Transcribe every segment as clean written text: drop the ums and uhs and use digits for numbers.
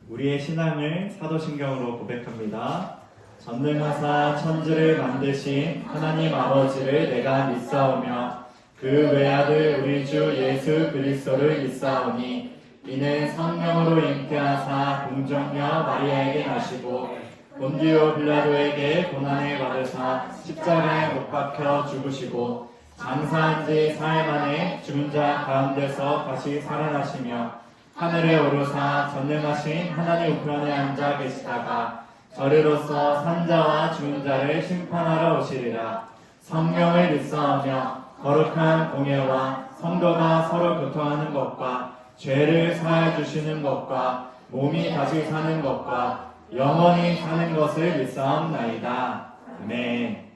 우리의 신앙을 사도신경으로 고백합니다. 전능하사 천지를 만드신 하나님 아버지를 내가 믿사오며 그 외아들 우리 주 예수 그리스도를 믿사오니 이는 성령으로 잉태하사 공정녀 마리아에게 나시고 본디오 빌라도에게 고난을 받으사 십자가에 못 박혀 죽으시고 장사한 지 사흘 만에 죽은 자 가운데서 다시 살아나시며 하늘에 오르사 전능하신 하나님 우편에 앉아 계시다가 저리로서 산자와 죽은 자를 심판하러 오시리라. 성령을 믿사오며 거룩한 공예와 성도가 서로 교통하는 것과 죄를 사하여 주시는 것과 몸이 다시 사는 것과 영원히 사는 것을 믿사옵나이다. 아멘.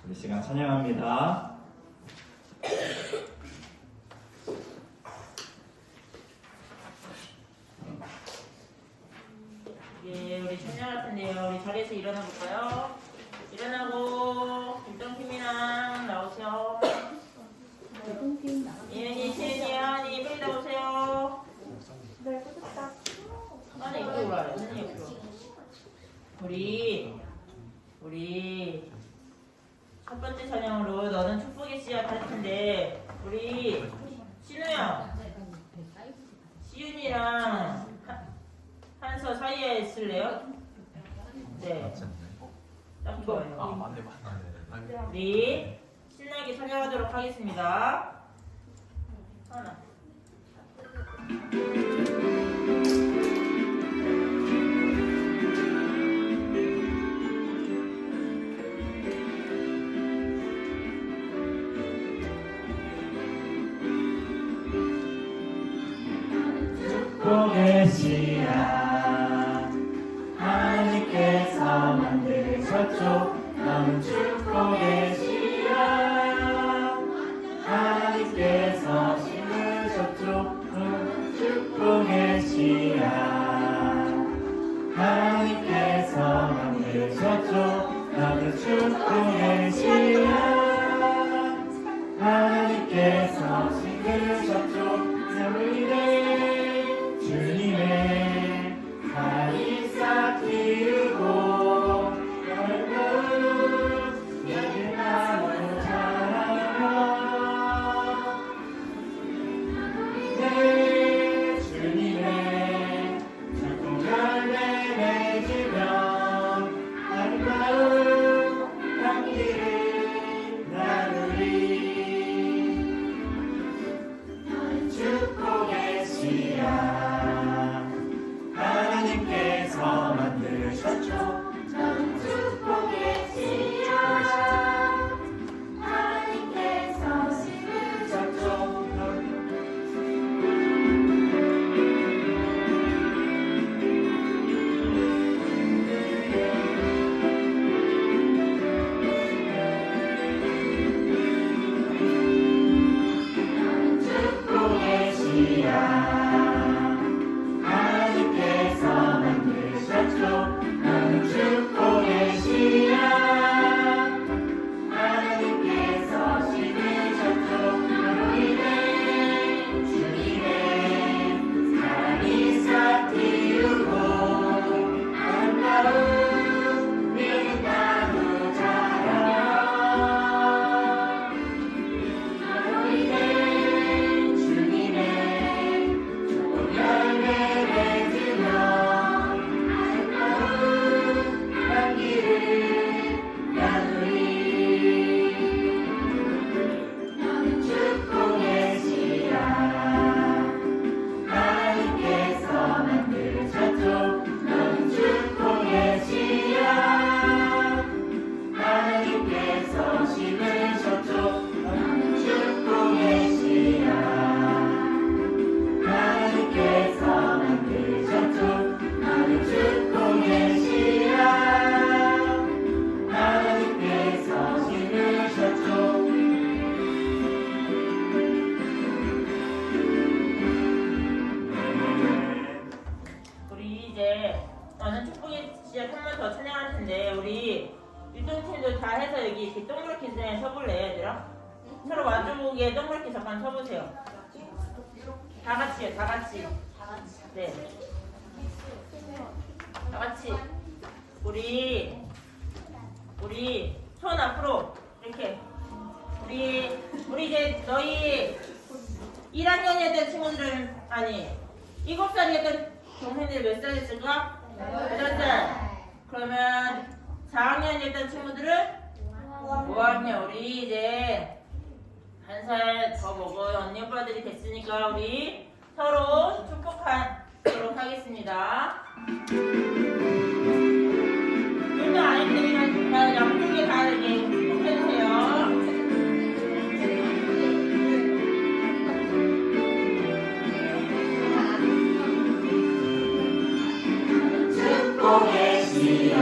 우리 시간 찬양합니다. 예, 우리 찬양 같은데요. 우리 자리에서 일어나 볼까요? 일어나고 김정팀이랑 나오세요. 이은이, 채은이, 하은이 빨리 나오세요. 하은이 이쪽으로 와요. 하은이 이쪽으로. 우리 첫 번째 찬양으로 너는 축복의 씨앗 할 텐데 우리 신우야, 시윤이랑 한서 사이에 있을래요? 네. 딱 좋아요. 맞네. 우리 신나게 찬양하도록 하겠습니다. 하나. 축복의 씨앗 하나님께서 만드셨죠. 나는 축복의 씨앗 하나님께서 심으셨죠. 축복의 씨앗 하나님께서 만드셨죠. 나는 축복의 씨앗 하나님께서 심으셨죠. 주님의 사랑이 싹 틔우고 열매를 맺은 나무 자라며 주님의 죽은 열매 맺으며 아름다운 향기를 나누리. 축복의 씨앗 하나님께서 만드셨죠. 저는 축복의 씨앗 하나님께서 심으셨죠. 축복의 씨앗 하나님께서 만드셨죠. 나는 축복의 씨앗 하나님께서 심으셨죠. 너로 인해 주님의 사랑이 싹 틔우고 아름다운 믿음 나무 자라며 너로 인해 주님의 축복 열매 맺으며 아름다운 향기를 나누리. 너는 축복의 씨앗 하나님께서 만드셨죠. 너는 축복의 씨앗 하나님께서 심으셨죠. 너는 축복의 씨앗 하나님께서 만드셨죠. 나는 축복의 씨앗 하나님께서 심으셨죠. 우리 이제 너는 축복의 씨앗 한 번 더 찬양할 텐데 우리 유통팀도 다 해서 여기 이렇게 동그랗게 서볼래 얘들아? 서로 마주보기에 동그랗게 잠깐 서보세요. 다 같이요, 다 같이. 네. 우리 손 앞으로 이렇게 우리 이제 너희 1학년이었던 친구들은 아니 7살이었던 동생들이 몇 살 있을까? 8살. 그러면 4학년이었던 친구들은 5학년. 우리 이제 한 살 더 먹어요. 언니 오빠들이 됐으니까 우리 서로 축복하도록 하겠습니다. 눈도 아이들이랑 다 양쪽에 다 이렇게 축복해주세요. 축복의 씨앗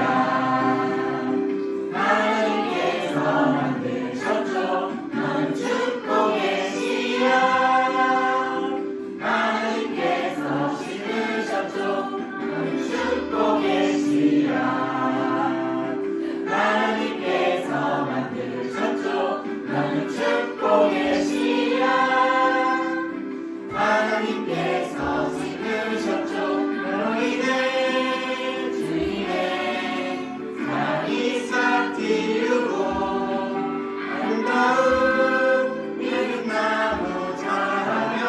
하나님께서 만드셨죠. 나는 축복의 씨앗 하나님께서 심으셨죠. 나는 축복의 씨앗 하나님께서 만드셨죠. 나는 축복의 씨앗 하나님께서 심으셨죠. 너희들 아름다운 믿음 나무 자라며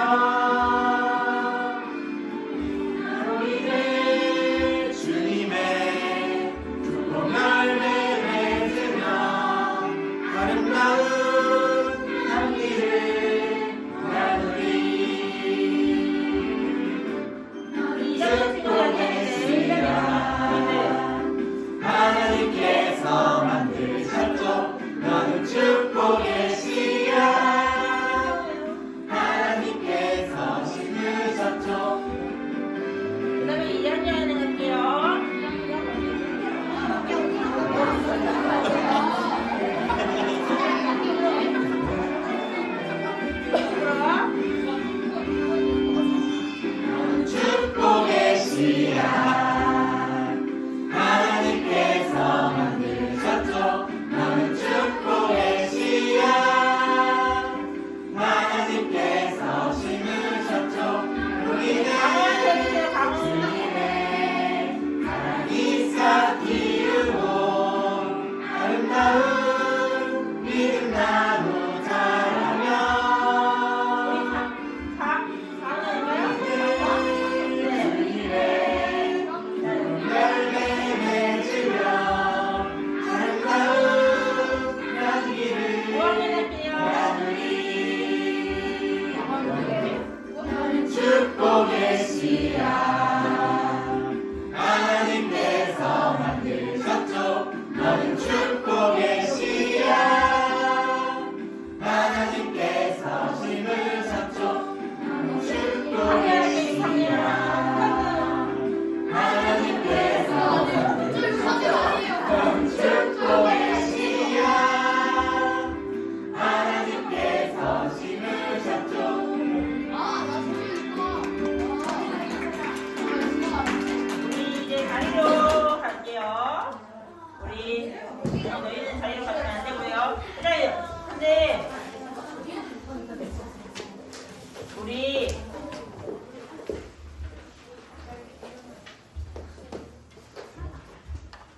너희들 주님의 축복 열매 맺으며 아름다운 향기를 나누리. 축복의 씨앗 하나님께서 만드셨죠. 너는 축복의 씨앗 하나님께서 심으셨죠. 그 다음에 2학년에 갈게요. 너는 축복의 씨앗 하나님께서 만드셨죠. 너는 축복의 씨앗 하나님께서 심으셨죠. 우리는 주님의 사랑이 싹 기르고 아름다운 믿음 나무 자라며 열매 맺으며 아름다운 향기를 나누리. 축복의 씨앗 하나님께서 만드셨죠. 너는 축복의 씨앗 하나님께서 심으셨죠. 너는 축복의 씨앗 하나님께서 너는 축복의 씨앗 하나님께서 심으셨죠. 우리 이제 자리로 갈게요. 너희는 자리로 가면 안 되고요. 근데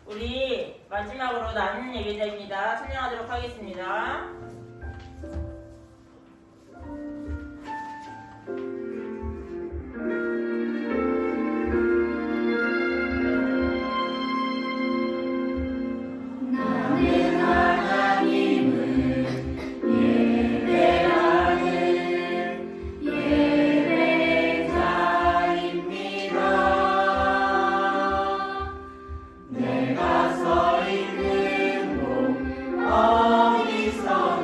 우리 마지막으로 나는 예배자입니다. 찬양하도록 하겠습니다. 나는 하나님을 예배하는 예배자입니다. 내가 서 있는 곳 어디서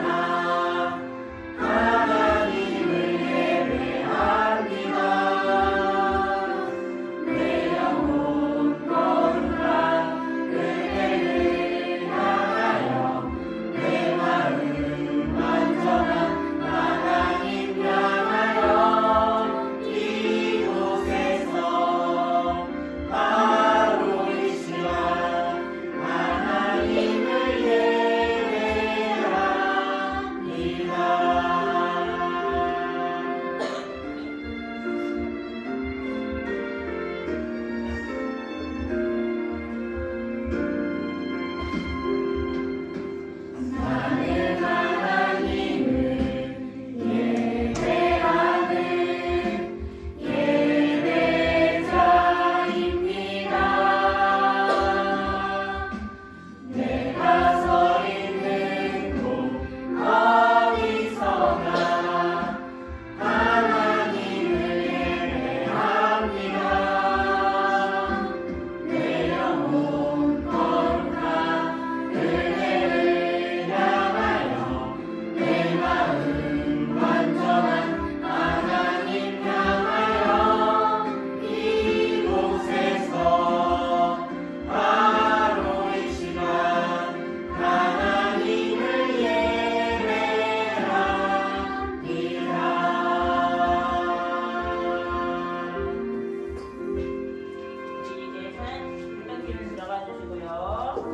기름 들어가 주시고요.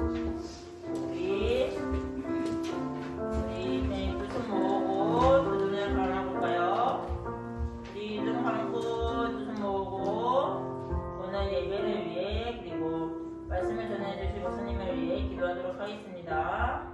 우리 이제 두 손 모으고 두 눈을 감아볼까요? 우리 눈 감고 두 손 모으고 오늘 예배를 위해 그리고 말씀을 전해주실 목사님을 위해 기도하도록 하겠습니다.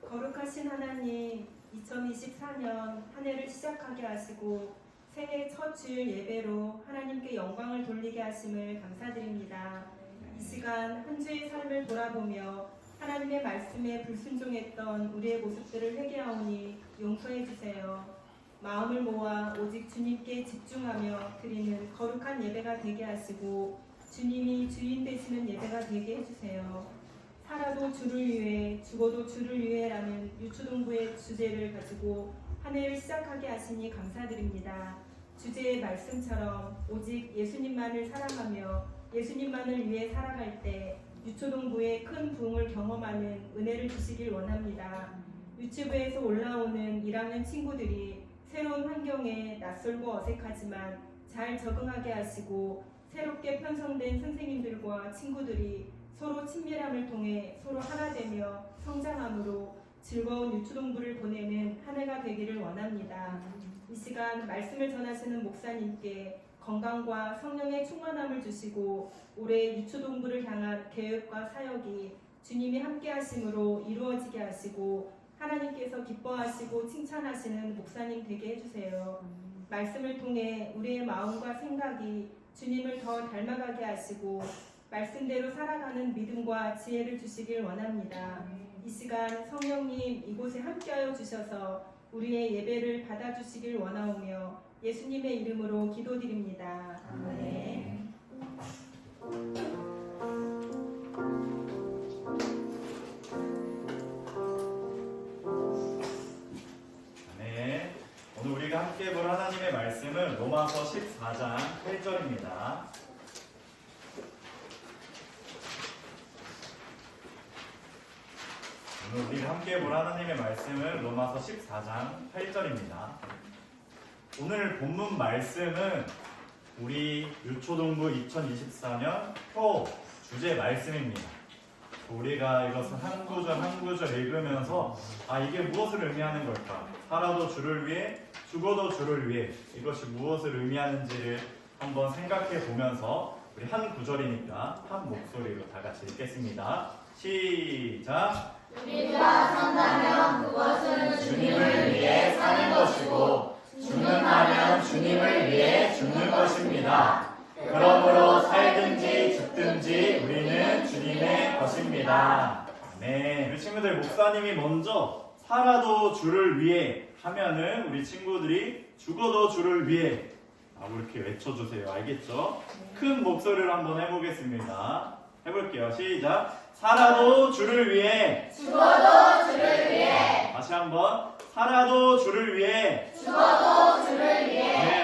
거룩하신 하나님, 2024년 한 해를 시작하게 하시고 새해 첫 주일 예배로 하나님께 영광을 돌리게 하심을 감사드립니다. 이 시간 한 주의 삶을 돌아보며 하나님의 말씀에 불순종했던 우리의 모습들을 회개하오니 용서해 주세요. 마음을 모아 오직 주님께 집중하며 드리는 거룩한 예배가 되게 하시고 주님이 주인 되시는 예배가 되게 해주세요. 살아도 주를 위해 죽어도 주를 위해라는 유초동부의 주제를 가지고 한 해를 시작하게 하시니 감사드립니다. 주제의 말씀처럼 오직 예수님만을 사랑하며 예수님만을 위해 살아갈 때 유초동부의 큰 부흥을 경험하는 은혜를 주시길 원합니다. 유튜브에서 올라오는 1학년 친구들이 새로운 환경에 낯설고 어색하지만 잘 적응하게 하시고 새롭게 편성된 선생님들과 친구들이 서로 친밀함을 통해 서로 하나 되며 성장함으로 즐거운 유초동부를 보내는 한 해가 되기를 원합니다. 이 시간 말씀을 전하시는 목사님께 건강과 성령의 충만함을 주시고 올해 유초동부를 향한 계획과 사역이 주님이 함께 하심으로 이루어지게 하시고 하나님께서 기뻐하시고 칭찬하시는 목사님 되게 해주세요. 말씀을 통해 우리의 마음과 생각이 주님을 더 닮아가게 하시고 말씀대로 살아가는 믿음과 지혜를 주시길 원합니다. 이 시간 성령님 이곳에 함께하여 주셔서 우리의 예배를 받아주시길 원하오며 예수님의 이름으로 기도드립니다. 아멘. 네, 오늘 우리가 함께 볼 하나님의 말씀은 로마서 14장 8절입니다. 오늘 우리가 함께 볼 하나님의 말씀은 로마서 14장 8절입니다. 오늘 본문 말씀은 우리 유초동부 2024년 표 주제 말씀입니다. 우리가 이것을 한 구절 한 구절 읽으면서 이게 무엇을 의미하는 걸까? 살아도 주를 위해 죽어도 주를 위해 이것이 무엇을 의미하는지를 한번 생각해 보면서 우리 한 구절이니까 한 목소리로 다 같이 읽겠습니다. 시작! 우리가 산다면 그것은 주님을 위해 사는 것이고 죽는다면 주님을 위해 죽는 것입니다. 그러므로 살든지 죽든지 우리는 주님의 것입니다. 네, 우리 친구들 목사님이 먼저 살아도 주를 위해 하면은 우리 친구들이 죽어도 주를 위해 이렇게 외쳐주세요. 알겠죠? 큰 목소리로 한번 해보겠습니다. 해볼게요. 시작! 살아도 주를 위해 죽어도 주를 위해 다시 한번 살아도 주를 위해 죽어도 주를 위해 네,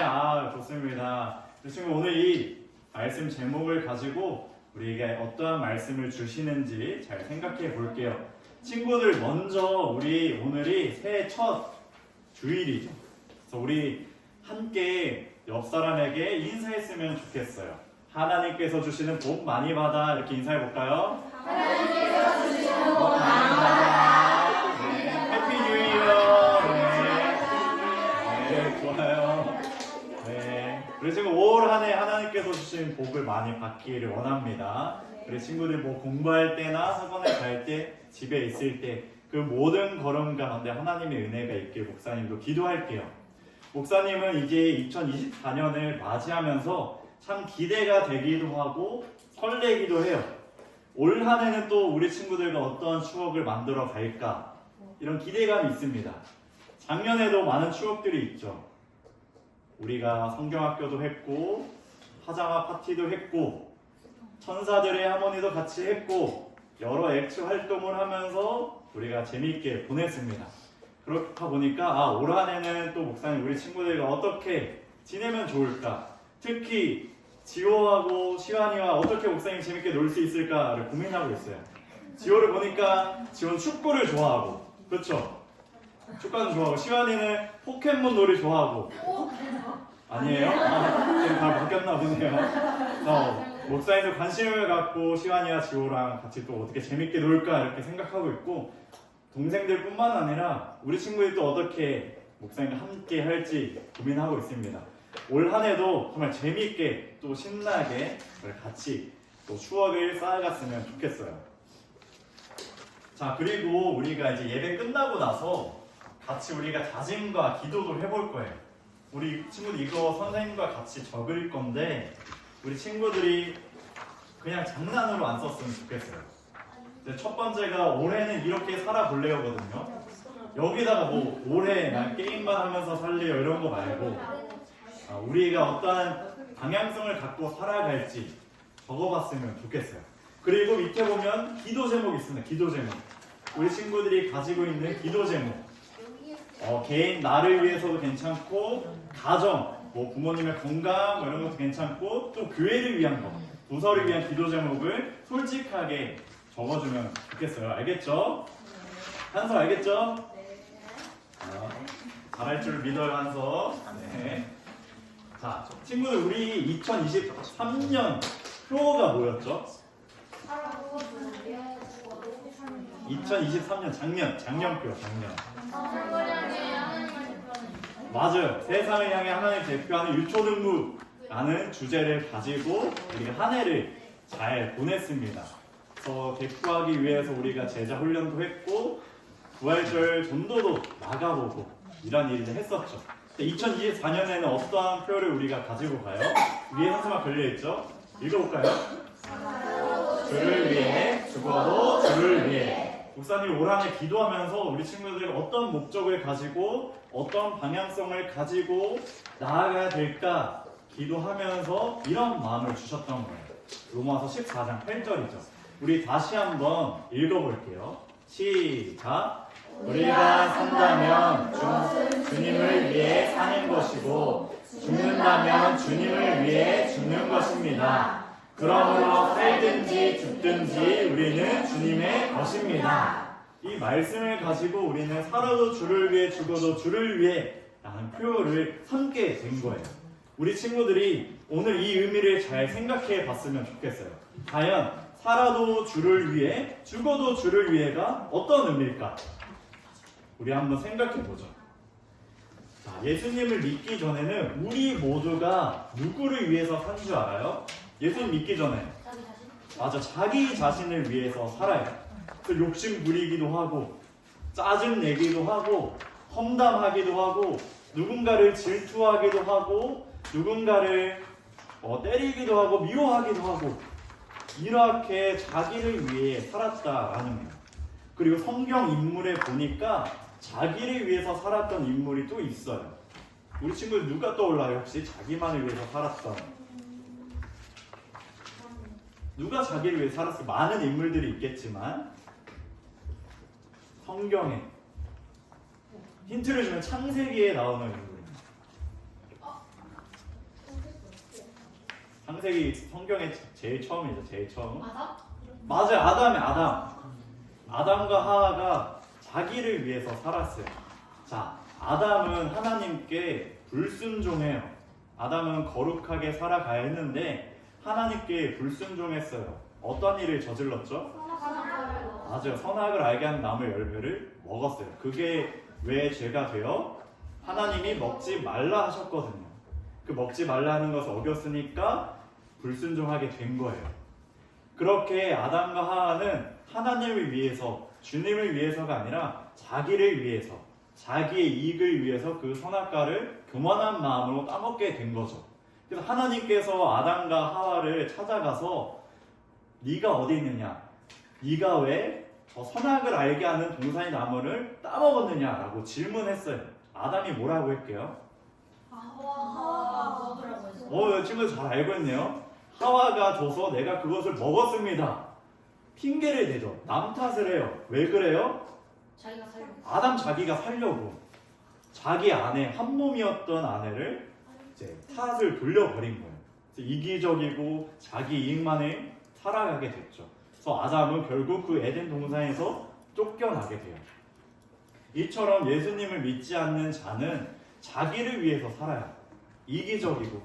좋습니다. 지금 오늘 이 말씀 제목을 가지고 우리에게 어떠한 말씀을 주시는지 잘 생각해 볼게요. 친구들 먼저 우리 오늘이 새해 첫 주일이죠. 그래서 우리 함께 옆 사람에게 인사했으면 좋겠어요. 하나님께서 주시는 복 많이 받아 이렇게 인사해 볼까요? 하나님께서 주시는 복 복 많이 많이 받아. 받아. 네, 해피 뉴 이어. 네, 좋아요. 네, 그리고 지금 올 한 해 하나님께서 주신 복을 많이 받기를 원합니다. 우리 친구들 뭐 공부할 때나 학원에 갈 때, 집에 있을 때 그 모든 걸음 가운데 하나님의 은혜가 있길 목사님도 기도할게요. 목사님은 이제 2024년을 맞이하면서 참 기대가 되기도 하고 설레기도 해요. 올 한 해는 또 우리 친구들과 어떤 추억을 만들어 갈까 이런 기대감이 있습니다. 작년에도 많은 추억들이 있죠. 우리가 성경학교도 했고 화장화 파티도 했고 천사들의 하모니도 같이 했고 여러 액츠 활동을 하면서 우리가 재미있게 보냈습니다. 그렇다 보니까 올 한 해는 또 목사님 우리 친구들과 어떻게 지내면 좋을까, 특히 지호하고 시환이와 어떻게 목사님 재밌게 놀 수 있을까를 고민하고 있어요. 지호를 보니까 지호는 축구를 좋아하고, 그렇죠? 축구는 좋아하고, 시완이는 포켓몬 놀이 좋아하고. 아니에요? 지금 다 바뀌었나 보네요. 목사님도 관심을 갖고 시완이와 지호랑 같이 또 어떻게 재밌게 놀까 이렇게 생각하고 있고, 동생들뿐만 아니라 우리 친구들이 또 어떻게 목사님과 함께 할지 고민하고 있습니다. 올 한 해도 정말 재미있게 또 신나게 같이 또 추억을 쌓아갔으면 좋겠어요. 자, 그리고 우리가 이제 예배 끝나고 나서 같이 우리가 다짐과 기도도 해볼 거예요. 우리 친구들 이거 선생님과 같이 적을 건데 우리 친구들이 그냥 장난으로 안 썼으면 좋겠어요. 첫 번째가 올해는 이렇게 살아볼래요거든요. 여기다가 뭐 올해 난 게임만 하면서 살래요 이런 거 말고 우리가 어떠한 방향성을 갖고 살아갈지 적어봤으면 좋겠어요. 그리고 밑에 보면 기도 제목이 있습니다. 기도 제목. 우리 친구들이 가지고 있는 기도 제목. 개인 나를 위해서도 괜찮고 가정, 뭐 부모님의 건강 뭐 이런 것도 괜찮고 또 교회를 위한 거, 부서를 위한 기도 제목을 솔직하게 적어주면 좋겠어요. 알겠죠? 한서 알겠죠? 잘할 줄 믿어요 한서. 네. 자, 친구들 우리 2023년 표가 뭐였죠? 2023년 작년표. 맞아요. 세상을 향해 하나님 대표하는 유초등부라는 주제를 가지고 우리가 한 해를 잘 보냈습니다. 그래서 대표하기 위해서 우리가 제자 훈련도 했고 부활절 전도도 나가보고 이런 일을 했었죠. 2024년에는 어떠한 표를 우리가 가지고 가요? 위에 한 수만 걸려있죠? 읽어볼까요? 주를 위해 죽어도 주를 위해. 목사님이 올 한 해 기도하면서 우리 친구들이 어떤 목적을 가지고 어떤 방향성을 가지고 나아가야 될까 기도하면서 이런 마음을 주셨던 거예요. 로마서 14장 8절이죠. 우리 다시 한번 읽어볼게요. 시작. 우리가 산다면 주님을 위해 사는 것이고 죽는다면 주님을 위해 죽는 것입니다. 그러므로 살든지 죽든지 우리는 주님의 것입니다. 이 말씀을 가지고 우리는 살아도 주를 위해 죽어도 주를 위해 라는 표현을 삼게 된 거예요. 우리 친구들이 오늘 이 의미를 잘 생각해 봤으면 좋겠어요. 과연 살아도 주를 위해 죽어도 주를 위해가 어떤 의미일까? 우리 한번 생각해 보죠. 자, 예수님을 믿기 전에는 우리 모두가 누구를 위해서 산 줄 알아요? 예수님 믿기 전에 맞아, 자기 자신을 위해서 살아요. 그 욕심 부리기도 하고 짜증 내기도 하고 험담하기도 하고 누군가를 질투하기도 하고 누군가를 때리기도 하고 미워하기도 하고 이렇게 자기를 위해 살았다라는 거예요. 그리고 성경 인물에 보니까 자기를 위해서 살았던 인물이 또 있어요. 우리 친구들 누가 떠올라요? 혹시 자기만을 위해서 살았던 누가 자기를 위해 살았어요? 많은 인물들이 있겠지만 성경에 힌트를 주면 창세기에 나오는 인물입니다. 창세기 성경의 제일 처음이죠. 제일 처음. 맞아요. 아담과 하와가 자기를 위해서 살았어요. 자, 아담은 하나님께 불순종해요. 아담은 거룩하게 살아가야 했는데 하나님께 불순종했어요. 어떤 일을 저질렀죠? 맞아요. 선악을 알게 하는 나무 열매를 먹었어요. 그게 왜 죄가 돼요? 하나님이 먹지 말라 하셨거든요. 그 먹지 말라 하는 것을 어겼으니까 불순종하게 된 거예요. 그렇게 아담과 하와는 하나님을 위해서, 주님을 위해서가 아니라 자기를 위해서, 자기의 이익을 위해서 그 선악과를 교만한 마음으로 따먹게 된 거죠. 그래서 하나님께서 아담과 하와를 찾아가서 네가 어디 있느냐? 네가 왜 저 선악을 알게 하는 동산의 나무를 따먹었느냐라고 질문했어요. 아담이 뭐라고 할게요? 친구들 잘 알고 있네요. 하와가 줘서 내가 그것을 먹었습니다. 핑계를 대죠. 남 탓을 해요. 왜 그래요? 아담 자기가 살려고 자기 아내, 한 몸이었던 아내를 이제 탓을 돌려버린 거예요. 그래서 이기적이고 자기 이익만을 살아가게 됐죠. 그래서 아담은 결국 그 에덴 동산에서 쫓겨나게 돼요. 이처럼 예수님을 믿지 않는 자는 자기를 위해서 살아요. 이기적이고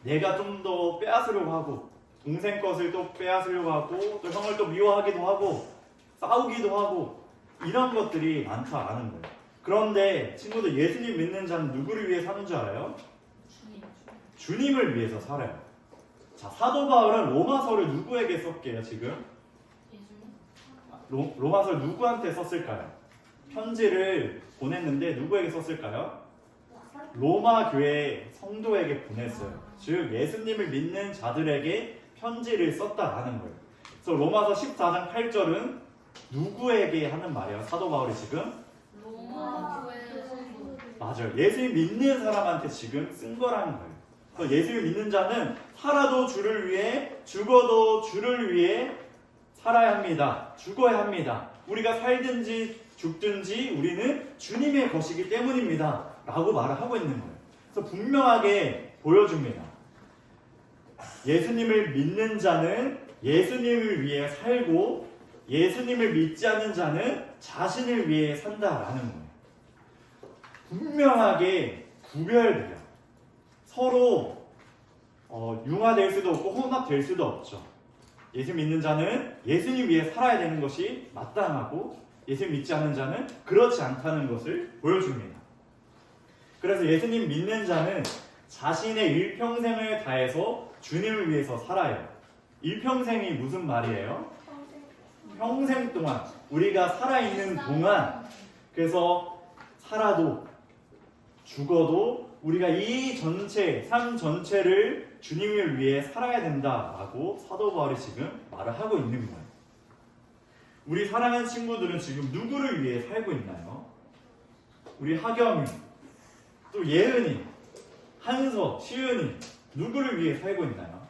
내가 좀 더 빼앗으려고 하고 동생 것을 또 빼앗으려고 하고 또 형을 또 미워하기도 하고 싸우기도 하고 이런 것들이 많다 않은 거예요. 그런데 친구들 예수님 믿는 자는 누구를 위해 사는 줄 알아요? 주님을 위해서 살아요. 자, 사도 바울은 로마서를 누구에게 썼게요 지금? 로마서를 누구한테 썼을까요? 편지를 보냈는데 누구에게 썼을까요? 로마 교회 성도에게 보냈어요. 즉 예수님을 믿는 자들에게 편지를 썼다라는 거예요. 그래서 로마서 14장 8절은 누구에게 하는 말이에요? 사도 바울이 지금? 로마 교회 성도. 맞아요. 예수님 믿는 사람한테 지금 쓴 거라는 거예요. 그래서 예수님 믿는 자는 살아도 주를 위해 죽어도 주를 위해 살아야 합니다. 죽어야 합니다. 우리가 살든지 죽든지 우리는 주님의 것이기 때문입니다. 라고 말을 하고 있는 거예요. 그래서 분명하게 보여줍니다. 예수님을 믿는 자는 예수님을 위해 살고 예수님을 믿지 않는 자는 자신을 위해 산다라는 거예요. 분명하게 구별돼요. 서로 융화될 수도 없고 혼합될 수도 없죠. 예수 믿는 자는 예수님 위해 살아야 되는 것이 마땅하고 예수 믿지 않는 자는 그렇지 않다는 것을 보여줍니다. 그래서 예수님 믿는 자는 자신의 일평생을 다해서 주님을 위해서 살아요. 일평생이 무슨 말이에요? 평생 동안 우리가 살아있는 동안 그래서 살아도 죽어도 우리가 이 전체 삶 전체를 주님을 위해 살아야 된다라고 사도 바울이 지금 말을 하고 있는 거예요. 우리 사랑하는 친구들은 지금 누구를 위해 살고 있나요? 우리 하겸이, 또 예은이, 한서, 시은이 누구를 위해 살고 있나요?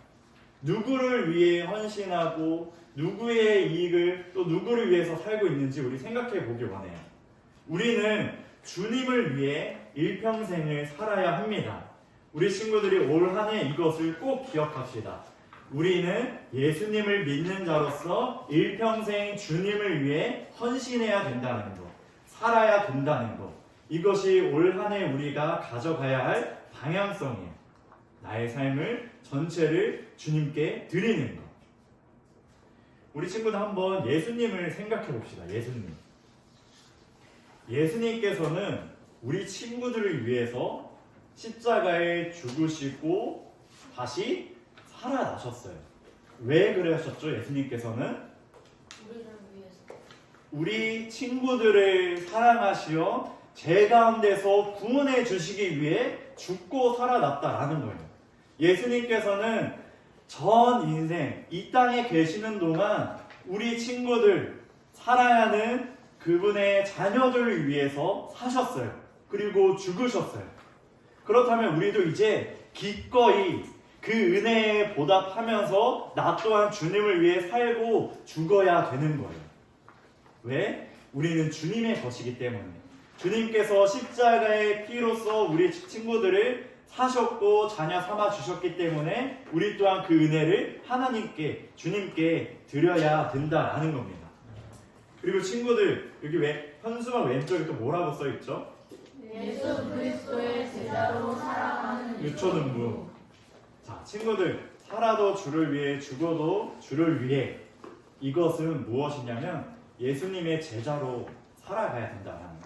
누구를 위해 헌신하고 누구의 이익을 또 누구를 위해서 살고 있는지 우리 생각해 보길 원해요. 우리는 주님을 위해 일평생을 살아야 합니다. 우리 친구들이 올 한 해 이것을 꼭 기억합시다. 우리는 예수님을 믿는 자로서 일평생 주님을 위해 헌신해야 된다는 것, 살아야 된다는 것. 이것이 올 한 해 우리가 가져가야 할 방향성이에요. 나의 삶을 전체를 주님께 드리는 것. 우리 친구들 한번 예수님을 생각해 봅시다. 예수님. 예수님께서는 우리 친구들을 위해서 십자가에 죽으시고 다시 살아나셨어요. 왜 그러셨죠? 예수님께서는 우리를 위해서. 우리 친구들을 사랑하시어 제 가운데서 구원해 주시기 위해 죽고 살아났다라는 거예요. 예수님께서는 전 인생 이 땅에 계시는 동안 우리 친구들 사랑하는 그분의 자녀들을 위해서 사셨어요. 그리고 죽으셨어요. 그렇다면 우리도 이제 기꺼이 그 은혜에 보답하면서 나 또한 주님을 위해 살고 죽어야 되는 거예요. 왜? 우리는 주님의 것이기 때문에. 주님께서 십자가의 피로써 우리 친구들을 사셨고 자녀 삼아 주셨기 때문에 우리 또한 그 은혜를 하나님께 주님께 드려야 된다라는 겁니다. 그리고 친구들 여기 현수막 왼쪽에 또 뭐라고 써있죠? 예수 그리스도의 제자로 살아가는 유초등부. 자, 친구들 살아도 주를 위해 죽어도 주를 위해 이것은 무엇이냐면 예수님의 제자로 살아가야 된다는 거예요.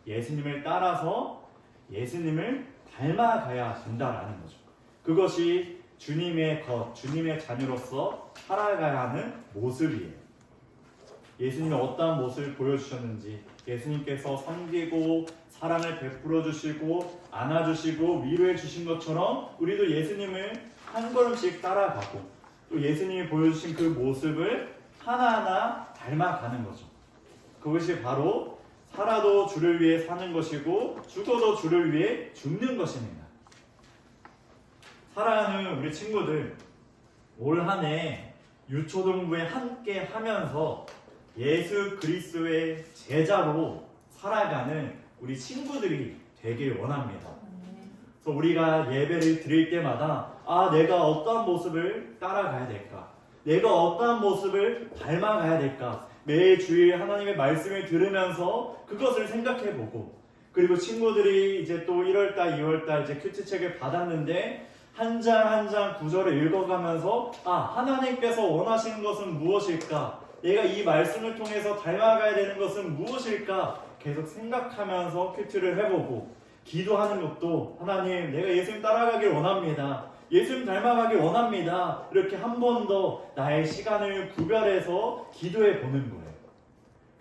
예수님을 따라서 예수님을 닮아가야 된다라는 거죠. 그것이 주님의 것, 주님의 자녀로서 살아가야 하는 모습이에요. 예수님이 어떠한 모습을 보여주셨는지 예수님께서 섬기고 사랑을 베풀어 주시고 안아주시고 위로해 주신 것처럼 우리도 예수님을 한 걸음씩 따라가고 또 예수님이 보여주신 그 모습을 하나하나 닮아가는 거죠. 그것이 바로 살아도 주를 위해 사는 것이고 죽어도 주를 위해 죽는 것입니다. 사랑하는 우리 친구들, 올 한 해 유초동부에 함께 하면서 예수 그리스도의 제자로 살아가는 우리 친구들이 되길 원합니다. 그래서 우리가 예배를 드릴 때마다 내가 어떠한 모습을 따라가야 될까? 내가 어떠한 모습을 닮아가야 될까? 매일 주일 하나님의 말씀을 들으면서 그것을 생각해보고, 그리고 친구들이 이제 또 1월달, 2월달 이제 큐티책을 받았는데 한 장 한 장 구절을 읽어가면서 하나님께서 원하시는 것은 무엇일까? 내가 이 말씀을 통해서 닮아가야 되는 것은 무엇일까? 계속 생각하면서 큐티를 해보고, 기도하는 것도 하나님, 내가 예수님 따라가길 원합니다. 예수님 닮아가길 원합니다. 이렇게 한 번 더 나의 시간을 구별해서 기도해 보는 거예요.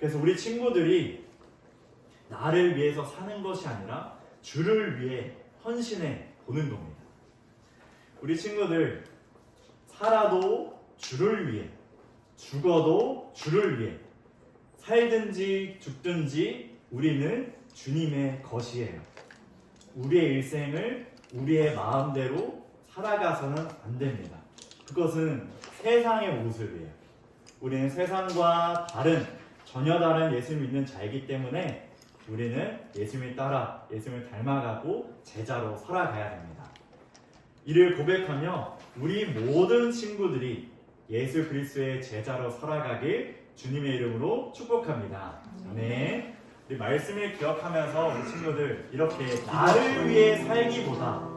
그래서 우리 친구들이 나를 위해서 사는 것이 아니라 주를 위해 헌신해 보는 겁니다. 우리 친구들, 살아도 주를 위해, 죽어도 주를 위해, 살든지 죽든지 우리는 주님의 것이에요. 우리의 일생을 우리의 마음대로 살아가서는 안 됩니다. 그것은 세상의 모습이에요. 우리는 세상과 전혀 다른 예수를 믿는 자이기 때문에 우리는 예수님을 따라 예수님을 닮아가고 제자로 살아가야 됩니다. 이를 고백하며 우리 모든 친구들이 예수 그리스도의 제자로 살아가길 주님의 이름으로 축복합니다. 아멘. 우리 말씀을 기억하면서 우리 친구들 이렇게 나를 위해 살기보다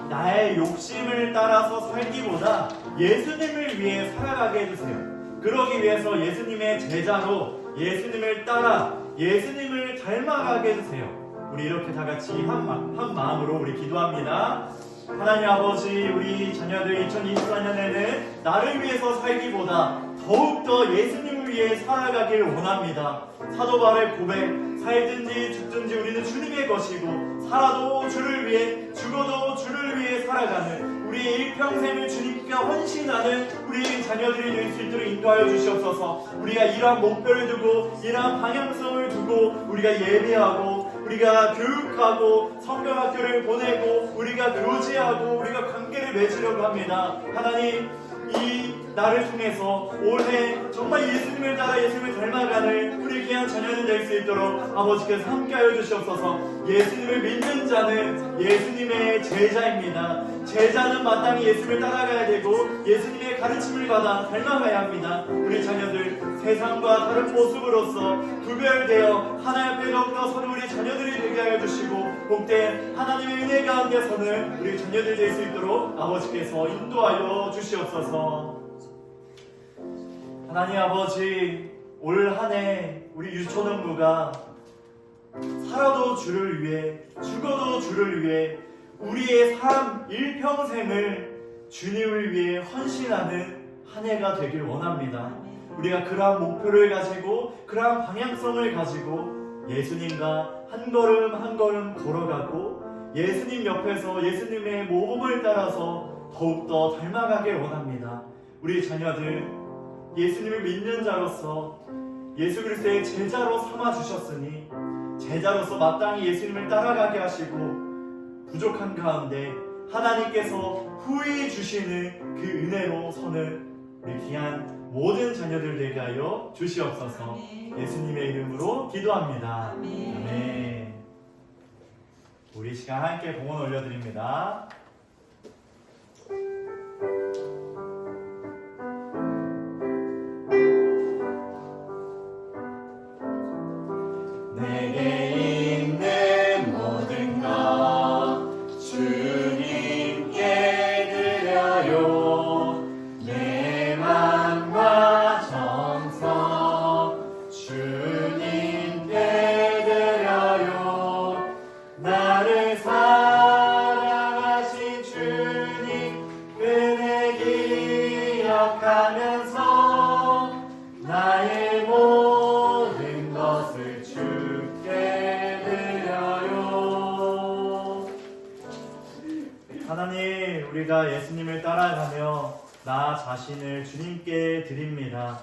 나의 욕심을 따라서 살기보다 예수님을 위해 살아가게 해주세요. 그러기 위해서 예수님의 제자로 예수님을 따라 예수님을 닮아가게 해주세요. 우리 이렇게 다 같이 한 마음으로 우리 기도합니다. 하나님 아버지, 우리 자녀들 2024년에는 나를 위해서 살기보다 더욱더 예수님을 위해 살아가길 원합니다. 사도 바울의 고백, 살든지 죽든지 우리는 주님의 것이고 살아도 주를 위해 죽어도 주를 위해 살아가는 우리의 일평생을 주님께 헌신하는 우리 자녀들이 될 수 있도록 인도하여 주시옵소서. 우리가 이러한 목표를 두고 이러한 방향성을 두고 우리가 예배하고 우리가 교육하고 성경학교를 보내고 우리가 교제하고 우리가 관계를 맺으려고 합니다. 하나님, 이 나를 통해서 올해 정말 예수님을 따라 예수님을 닮아가는 우리 귀한 자녀들 될 수 있도록 아버지께서 함께하여 주시옵소서. 예수님을 믿는 자는 예수님의 제자입니다. 제자는 마땅히 예수님을 따라가야 되고 예수님의 가르침을 받아 닮아가야 합니다. 우리 자녀들 세상과 다른 모습으로서 구별되어 하나님 앞에 더욱더 서로 우리 자녀들이 되게 하여 주시고 복된 하나님의 은혜 가운데서는 우리 자녀들 될 수 있도록 아버지께서 인도하여 주시옵소서. 하나님 아버지, 올 한 해 우리 유초등부가 살아도 주를 위해 죽어도 주를 위해 우리의 삶 일평생을 주님을 위해 헌신하는 한 해가 되길 원합니다. 우리가 그러한 목표를 가지고 그러한 방향성을 가지고 예수님과 한 걸음 한 걸음 걸어가고 예수님 옆에서 예수님의 모범을 따라서 더욱더 닮아가길 원합니다. 우리 자녀들 예수님을 믿는 자로서 예수 그리스도의 제자로 삼아주셨으니 제자로서 마땅히 예수님을 따라가게 하시고 부족한 가운데 하나님께서 후히 주시는 그 은혜로 서는 우리 귀한 모든 자녀들 되게 하여 주시옵소서. 예수님의 이름으로 기도합니다. 아멘. 우리 시간 함께 봉헌 올려드립니다. 내게 있는 모든 것 주님께 드려요. 내 맘과 정성 주님께 드려요. 나를 사랑하신 주님 은혜 기억하면서 나의 모든 것을 주께 드려요. 하나님, 우리가 예수님을 따라가며 나 자신을 주님께 드립니다.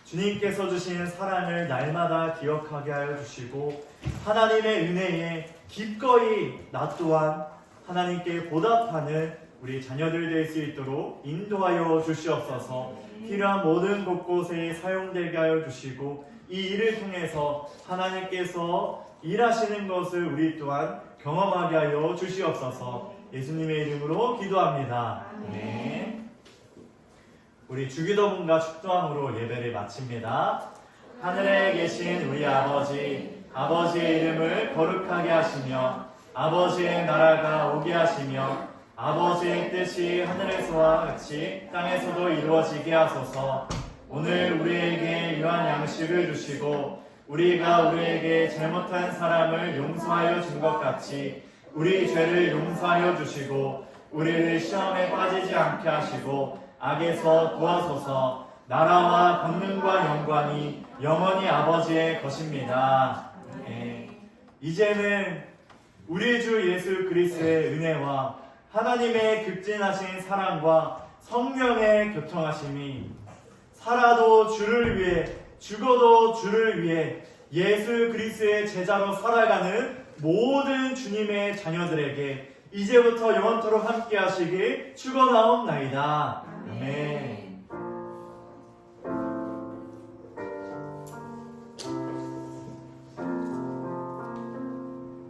주님께서 주신 사랑을 날마다 기억하게 하여 주시고 하나님의 은혜에 기꺼이 나 또한 하나님께 보답하는 우리 자녀들 될 수 있도록 인도하여 주시옵소서. 필요한 모든 곳곳에 사용되게 하여 주시고 이 일을 통해서 하나님께서 일하시는 것을 우리 또한 경험하게 하여 주시옵소서. 예수님의 이름으로 기도합니다. 네. 우리 주기도문과 축도함으로 예배를 마칩니다. 하늘에 계신 우리 아버지, 아버지의 이름을 거룩하게 하시며 아버지의 나라가 오게 하시며 아버지의 뜻이 하늘에서와 같이 땅에서도 이루어지게 하소서. 오늘 우리에게 유한 양식을 주시고 우리가 우리에게 잘못한 사람을 용서하여 준 것 같이 우리 죄를 용서하여 주시고 우리를 시험에 빠지지 않게 하시고 악에서 구하소서. 나라와 권능과 영광이 영원히 아버지의 것입니다. 이제는 우리 주 예수 그리스도의 은혜와 하나님의 극진하신 사랑과 성령의 교통하심이 살아도 주를 위해 죽어도 주를 위해 예수 그리스도의 제자로 살아가는 모든 주님의 자녀들에게 이제부터 영원토록 함께 하시길 축원하옵나이다. 아멘.